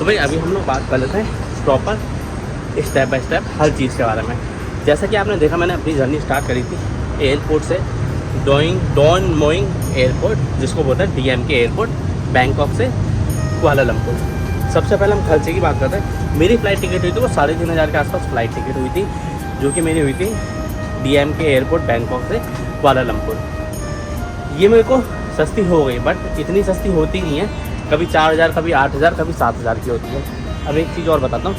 तो भाई अभी हम लोग बात कर लेते हैं प्रॉपर स्टेप बाय स्टेप हर चीज़ के बारे में। जैसा कि आपने देखा, मैंने अपनी जर्नी स्टार्ट करी थी एयरपोर्ट से, डॉन मोइंग एयरपोर्ट, जिसको बोलते हैं DMK एयरपोर्ट, बैंकॉक से कुआलालंपुर। सबसे पहले हम खर्चे की बात करते हैं। मेरी फ़्लाइट टिकट हुई थी वो 3,500 के आसपास फ़्लाइट टिकट हुई थी, जो कि मेरी हुई थी DMK एयरपोर्ट बैंकॉक से कुआलालंपुर। ये मेरे को सस्ती हो गई, बट इतनी सस्ती होती नहीं है। कभी 4,000, कभी 8,000, कभी 7,000 की होती है। अब एक चीज़ और बताता हूँ,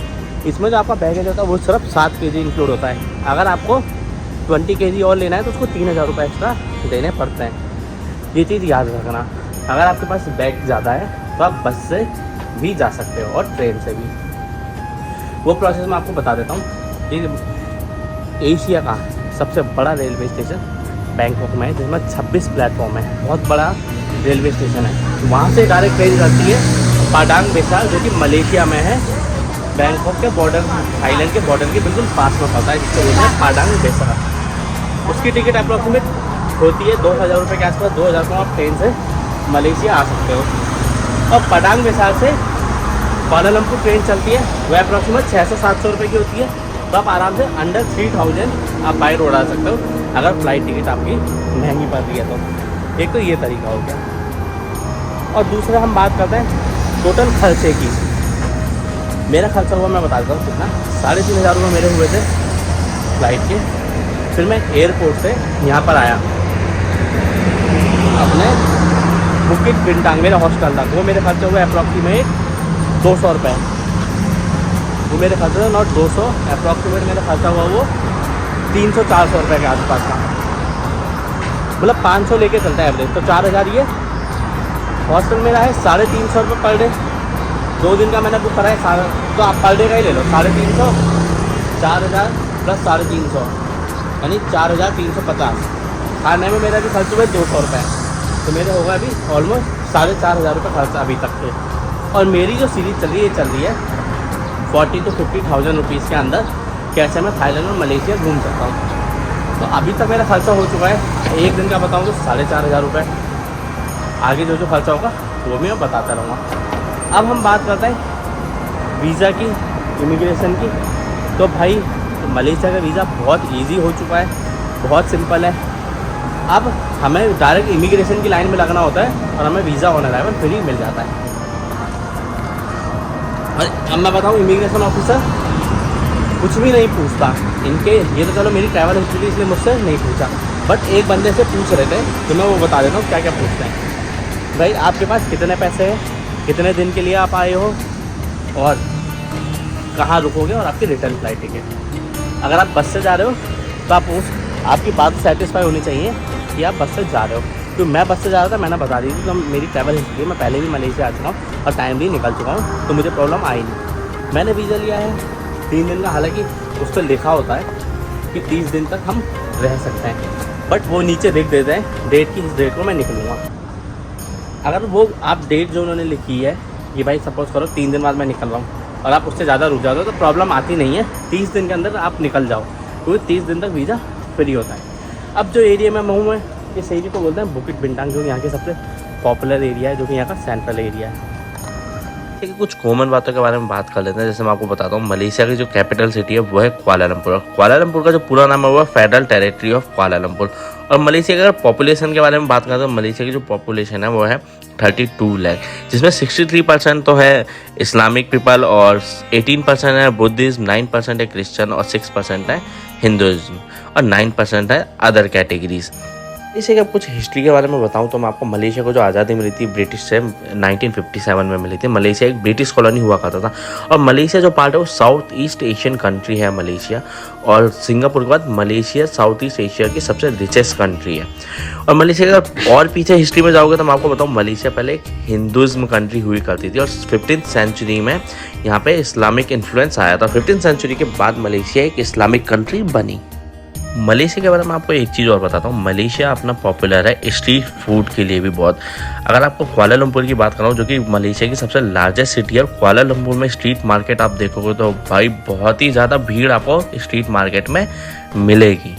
इसमें जो आपका बैगेज होता है वो सिर्फ 7 kg इंक्लूड होता है। अगर आपको 20 kg और लेना है तो उसको 3,000 रुपये एक्स्ट्रा देने पड़ते हैं। ये चीज़ याद रखना। अगर आपके पास बैग ज़्यादा है तो आप बस से भी जा सकते हो और ट्रेन से भी। वो प्रोसेस मैं आपको बता देता हूँ। ये एशिया का सबसे बड़ा रेलवे स्टेशन बैंकॉक में है, जिसमें 26 प्लेटफॉर्म है। बहुत बड़ा रेलवे स्टेशन है। वहाँ से डायरेक्ट ट्रेन जाती है पाडांग बेसार, जो कि मलेशिया में है, बैंकॉक के बॉर्डर, थाईलैंड के बॉर्डर के बिल्कुल पास में पड़ता है, जिसको बोलते हैं पाडांग बेसार। उसकी टिकट अप्रॉक्सीमेट होती है 2,000 रुपये के आसपास। 2,000 को आप ट्रेन से मलेशिया आ सकते हो। और पाडांग बेसार से कुआलालंपुर ट्रेन चलती है, वह अप्रॉक्सीमेट 600-700 रुपये की होती है। तो आप आराम से अंडर 3,000 आप बाई रोड आ सकते हो, अगर फ़्लाइट टिकट आपकी महंगी पड़ रही है तो। एक तो ये तरीका हो गया। और दूसरा हम बात करते हैं टोटल खर्चे की। मेरा खर्चा हुआ, मैं बता देता हूँ कितना। 3,500 रुपये मेरे हुए थे फ़्लाइट के। फिर मैं एयरपोर्ट से यहाँ पर आया अपने बुकिट बिंटांग, मेरा हॉस्टल था, वो मेरे खर्चे हुए अप्रॉक्सीमेट 200 रुपये। वो मेरे खर्चे थे नॉट 200, अप्रॉक्सीमेट मेरा खर्चा हुआ वो 300-400 रुपये के आसपास का। मतलब 500 लेके चलता है एवरेज, तो 4,000 ये। हॉस्टल मेरा है 350 रुपये पर डे। 2 दिन का मैंने बुक करा है, तो आप पर डे का ही ले लो। 350, 4,000 प्लस 350, यानी 4,350। खाने में मेरा भी खर्च हुआ है 200 रुपये, तो मेरे होगा अभी ऑलमोस्ट 4,500 रुपये खर्चा अभी तक के। और मेरी जो सीरीज़ चल रही है, ये चल रही है 40,000 to 50,000 रुपीज़ के अंदर कैसे मैं थाईलैंड और मलेशिया घूम सकता हूँ। तो अभी तक मेरा खर्चा हो चुका है, एक दिन का बताऊँ तो 4,500 रुपये। आगे जो खर्चा होगा वो भी मैं बताता रहूँगा। अब हम बात करते हैं वीज़ा की, इमिग्रेशन की। तो भाई मलेशिया का वीज़ा बहुत इजी हो चुका है, बहुत सिंपल है। अब हमें डायरेक्ट इमिग्रेशन की लाइन में लगना होता है और हमें वीज़ा ऑन अराइवल फ्री मिल जाता है। और अब मैं बताऊँ, इमिग्रेशन ऑफिसर कुछ भी नहीं पूछता इनके। ये तो चलो मेरी ट्रैवल हिस्ट्री इसलिए मुझसे नहीं पूछा, बट एक बंदे से पूछ रहे थे, तो मैं वो बता देता हूँ क्या क्या पूछते हैं। भाई आपके पास कितने पैसे हैं, कितने दिन के लिए आप आए हो, और कहाँ रुकोगे, और आपकी रिटर्न फ्लाइट टिकट। अगर आप बस से जा रहे हो तो आपकी बात सेटिस्फाई होनी चाहिए कि आप बस से जा रहे हो। तो मैं बस से जा रहा था, मैंने बता दी थी। तो मेरी ट्रैवल हिस्ट्री, मैं पहले भी मलेशिया आ चुका हूँ और टाइमली निकल चुका हूँ, तो मुझे प्रॉब्लम आई नहीं। मैंने वीज़ा लिया है 3 दिन का, हालांकि उस पर लिखा होता है कि 30 दिन तक हम रह सकते हैं, बट वो नीचे लिख देते हैं डेट की, इस डेट को मैं निकलूँगा। अगर वो आप डेट जो उन्होंने लिखी है कि भाई सपोज़ करो 3 दिन बाद मैं निकल रहा हूँ, और आप उससे ज़्यादा रुक जाते हो तो प्रॉब्लम आती नहीं है। 30 दिन के अंदर आप निकल जाओ, क्योंकि 30 दिन तक वीज़ा फ्री होता है। अब जो एरिया में मैं हूँ, इस एरिया को बोलते हैं बुकिट बिंटांग, जो यहाँ के सबसे पॉपुलर एरिया है, जो कि यहाँ का सेंट्रल एरिया है। ठीक है, कुछ कॉमन बातों के बारे में बात कर लेते हैं। जैसे मैं आपको बताता हूँ, मलेशिया की जो कैपिटल सिटी है वो है कुआलालंपुर। कुआलालंपुर का जो पूरा नाम है वो है फेडरल टेरिटरी ऑफ कुआलालंपुर। और मलेशिया का अगर पॉपुलेशन के बारे में बात करें तो मलेशिया की जो पॉपुलेशन है वो है 32 लाख, जिसमें 63% तो है इस्लामिक पीपल, और 18% है बुद्धिज़्म, 9% है क्रिश्चियन, और 6% है हिंदुज़्म, और 9% है अदर कैटेगरीज। इसे अगर कुछ हिस्ट्री के बारे में बताऊं तो मैं आपको, मलेशिया को जो आज़ादी मिली थी ब्रिटिश से 1957 में मिली थी। मलेशिया एक ब्रिटिश कॉलोनी हुआ करता था, और मलेशिया जो पार्ट है वो साउथ ईस्ट एशियन कंट्री है मलेशिया, और सिंगापुर के बाद मलेशिया साउथ ईस्ट एशिया की सबसे रिचेस्ट कंट्री है। और मलेशिया का और पीछे हिस्ट्री में जाओगे तो मैं आपको बताऊँ, मलेशिया पहले एक हिंदुज़्म कंट्री हुई करती थी, और 15th सेंचुरी में यहाँ पे इस्लामिक इन्फ्लुएंस आया था। 15th सेंचुरी के बाद मलेशिया एक इस्लामिक कंट्री बनी। मलेशिया के बारे में आपको एक चीज़ और बताता हूँ, मलेशिया अपना पॉपुलर है स्ट्रीट फूड के लिए भी बहुत। अगर आपको कुआलालंपुर की बात कराऊँ, जो कि मलेशिया की सबसे लार्जेस्ट सिटी है, और कुआलालंपुर में स्ट्रीट मार्केट आप देखोगे तो भाई बहुत ही ज़्यादा भीड़ आपको स्ट्रीट मार्केट में मिलेगी।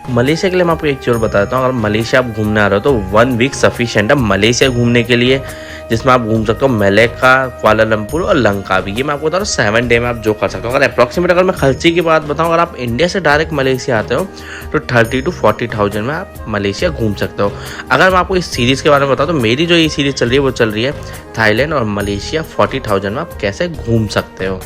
मलेशिया के लिए मैं आपको एक चीज़ और बताता हूँ, अगर मलेशिया आप घूमने आ रहे हो तो 1 वीक सफिशिएंट है मलेशिया घूमने के लिए। जिसमें आप घूम सकते हो मलेक्का, कुआलालंपुर और लंका भी। ये मैं आपको बता रहा हूँ 7 डे में आप जो कर सकते हो। अगर अप्रॉक्सीमेट अगर मैं खर्चे की बात बताऊँ, अगर आप इंडिया से डायरेक्ट मलेशिया आते हो तो 30 to 40,000 में आप मलेशिया घूम सकते हो। अगर मैं आपको इस सीरीज़ के बारे में बताऊँ तो मेरी जो ये सीरीज़ चल रही है वो चल रही है थाईलैंड और मलेशिया 40,000 में आप कैसे घूम सकते हो।